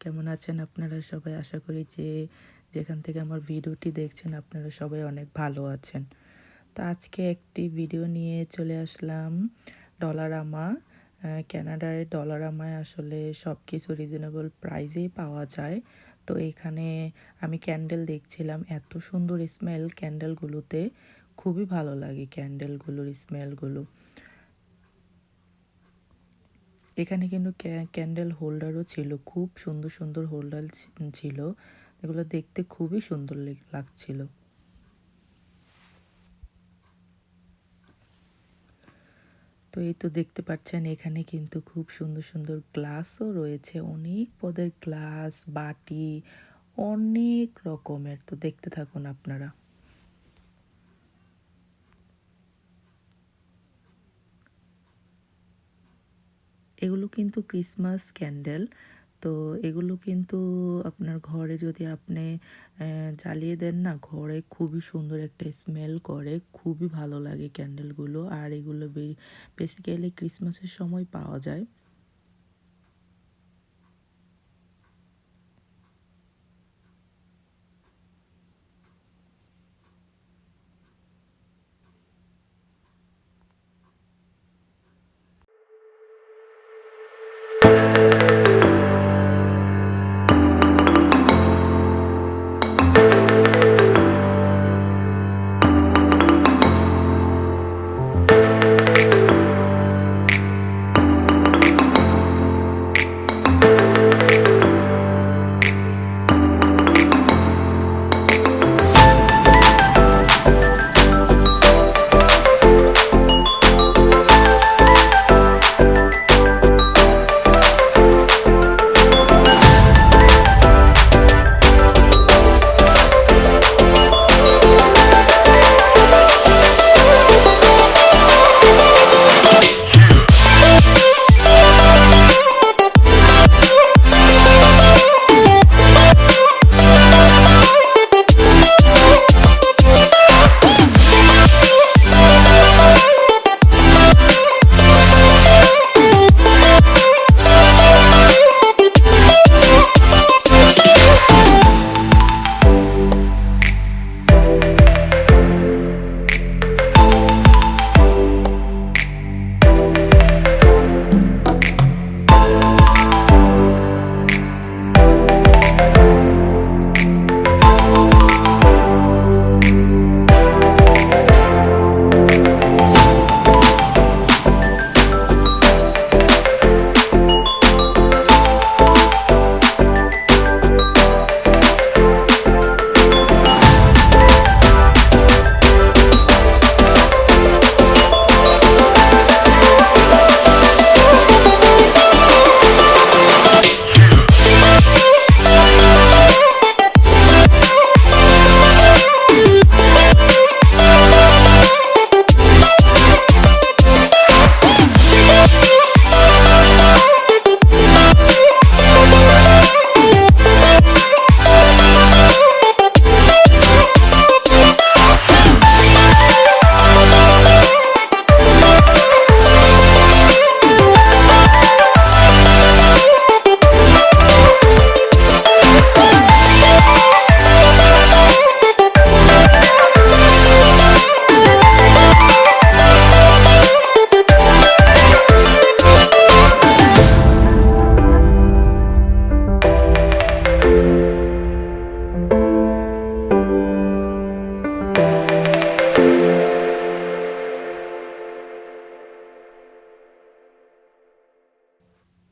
কেমন আছেন আপনারা সবাই? আশা করি যে যেখান থেকে আমার ভিডিওটি দেখছেন আপনারা সবাই অনেক ভালো আছেন। তো আজকে একটি ভিডিও নিয়ে চলে আসলাম ডলারামা। কানাডার ডলারামায় আসলে সব কিছু রিজনেবল প্রাইসেই পাওয়া যায়। তো এখানে আমি ক্যান্ডেল দেখছিলাম, এত সুন্দর স্মেল ক্যান্ডেলগুলোতে, খুবই ভালো লাগে ক্যান্ডেলগুলোর স্মেলগুলো। এখানে কিন্তু ক্যান্ডেল হোল্ডারও ছিল, খুব সুন্দর সুন্দর হোল্ডার ছিল, এগুলো দেখতে খুবই সুন্দর লাগছিল। তো এই তো দেখতে পাচ্ছেন এখানে কিন্তু খুব সুন্দর সুন্দর গ্লাসও রয়েছে, অনেক পদের গ্লাস, বাটি, অনেক রকমের। তো দেখতে থাকুন আপনারা। এগুলো কিন্তু ক্রিসমাস ক্যান্ডেল। তো এগুলো কিন্তু আপনার ঘরে যদি আপনি জ্বালিয়ে দেন না, ঘরে খুবই সুন্দর একটা স্মেল করে, খুবই ভালো লাগে ক্যান্ডেলগুলো। আর এগুলো বেসিক্যালি ক্রিসমাসের সময় পাওয়া যায়।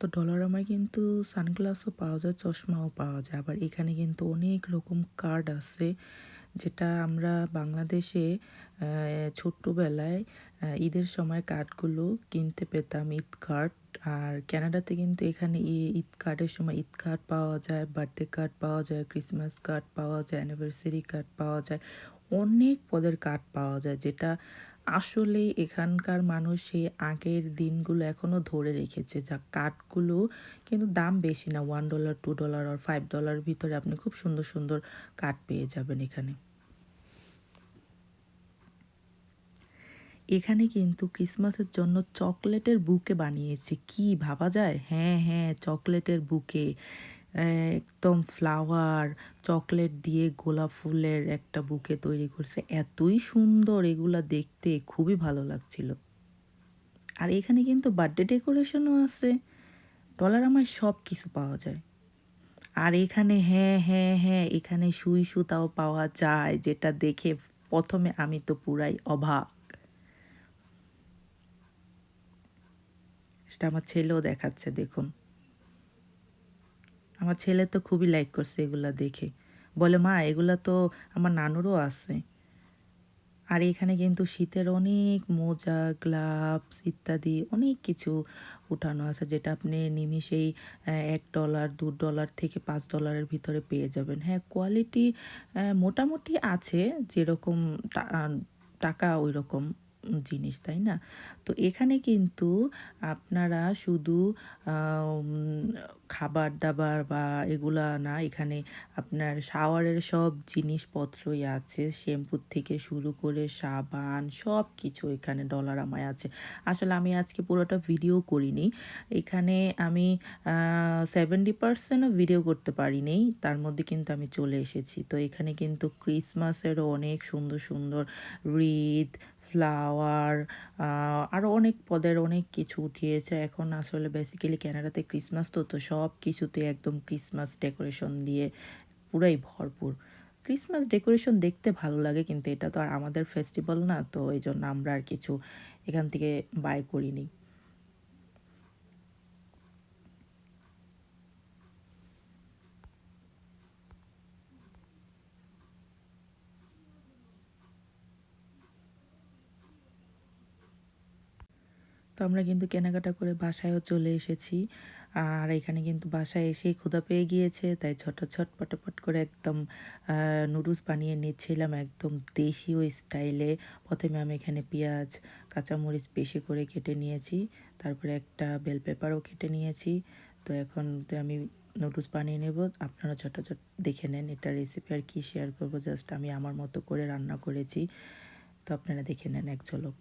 তো ডলারামায় কিন্তু সানগ্লাসও পাওয়া যায়, চশমাও পাওয়া যায়। আবার এখানে কিন্তু অনেক রকম কার্ড আছে, যেটা আমরা বাংলাদেশে ছোট্টবেলায় ঈদের সময় কার্ডগুলো কিনতে পেতাম, ঈদ কার্ড। আর কানাডাতে কিন্তু এখানে ঈদ কার্ডের সময় ঈদ কার্ড পাওয়া যায়, বার্থডে কার্ড পাওয়া যায়, ক্রিসমাস কার্ড পাওয়া যায়, অ্যানিভার্সারি কার্ড পাওয়া যায়, অনেক পদের কার্ড পাওয়া যায়, যেটা আসলে এখানকার মানুষ সেই আগের দিনগুলো এখনও ধরে রেখেছে। যা কার্ডগুলো কিন্তু দাম বেশি না, $1, $2 আর $5 ভিতরে আপনি খুব সুন্দর সুন্দর কার্ড পেয়ে যাবেন এখানে। এখানে কিন্তু ক্রিসমাসের জন্য চকলেটের বুকে বানিয়েছে, কি ভাবা যায়? হ্যাঁ হ্যাঁ, চকলেটের বুকে। একদম ফ্লাওয়ার, চকলেট দিয়ে গোলাপ ফুলের একটা বুকে তৈরি করছে। এতই সুন্দর এগুলা দেখতে, খুবই ভালো লাগছিল। আর এখানে কিন্তু বার্থডে ডেকোরেশনও আছে। ডলারামায় সব কিছু পাওয়া যায়। আর এখানে হ্যাঁ, হ্যাঁ, হ্যাঁ, এখানে সুই সুতাও পাওয়া যায়, যেটা দেখে ১ম এ আমি তো পুরাই অবাক। সেটা আমার ছেলেও দেখাচ্ছে দেখুন। আমার ছেলে তো খুবই লাইক করছে এগুলা দেখে। বলে, "মা এগুলা তো আমার নানুরও আছে।" আর এখানে কিন্তু শীতের অনেক মোজা, গ্লাভস ইত্যাদি অনেক কিছু উঠানো আছে, যেটা আপনি নিমিষেই $১, $২ থেকে $৫ এর ভিতরে পেয়ে যাবেন। হ্যাঁ, কোয়ালিটি মোটামুটি আছে, যেরকম টাকা ঐরকম জিনিস, তাই না? তো এখানে কিন্তু আপনারা শুধু আম খাবার-দাবার বা এগুলা না, এখানে আপনার শাওয়ারের সব জিনিসপত্রই আছে। শ্যাম্পু থেকে শুরু করে সাবান সবকিছু এখানে ডলারামায় আছে। আসলে আমি আজকে পুরোটা ভিডিও করিনি। এখানে আমি 70% ও ভিডিও করতে পারিনি। তার মধ্যে কিন্তু আমি চলে এসেছি। তো এখানে কিন্তু ক্রিসমাসেরও অনেক সুন্দর, সুন্দর wreath, ফ্লাওয়ার, আরও অনেক পদের অনেক কিছু উঠিয়েছে। এখন আসলে বেসিক্যালি কানাডাতে ক্রিসমাস, তো সবকিছুতে একদম ক্রিসমাস ডেকোরেশন দিয়ে পুরাই ভরপুর। ক্রিসমাস ডেকোরেশন দেখতে ভালো লাগে, কিন্তু এটা তো আর আমাদের ফেস্টিভ্যাল না। তো এইজন্য আমরা আর কিছু এখান থেকে বাই করিনি। তো আমরা কিন্তু কেনাকাটা করে বাসায়ও চলে এসেছি। আর এখানে কিন্তু বাসায় এসেই ক্ষুধা পেয়ে গিয়েছে। তাই ঝটপট করে একদম নুডলস বানিয়ে নিচ্ছিলাম একদম দেশীয় স্টাইলে। ১ম এ আমি এখানে পেঁয়াজ, কাঁচামরিচ বেশি করে কেটে নিয়েছি। তারপরে একটা বেল পেপারও কেটে নিয়েছি। তো এখন তো আমি নুডলস বানিয়ে নেব। আপনারা ঝটাঝট দেখে নেন। এটার রেসিপি আর কি শেয়ার করব, জাস্ট আমি আমার মতো করে রান্না করেছি। তো আপনারা দেখে নেন এক ঝলক।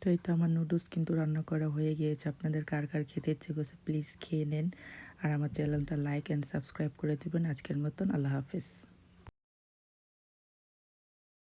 তো এই তো আমার নুডলস কিন্তু রান্না করা হয়ে গিয়েছে। আপনাদের কার খেতে ইচ্ছে করছে প্লিজ খেয়ে নেন। আর আমার চ্যানেলটা লাইক অ্যান্ড সাবস্ক্রাইব করে দিবেন। আজকের মতন আল্লাহ হাফেজ।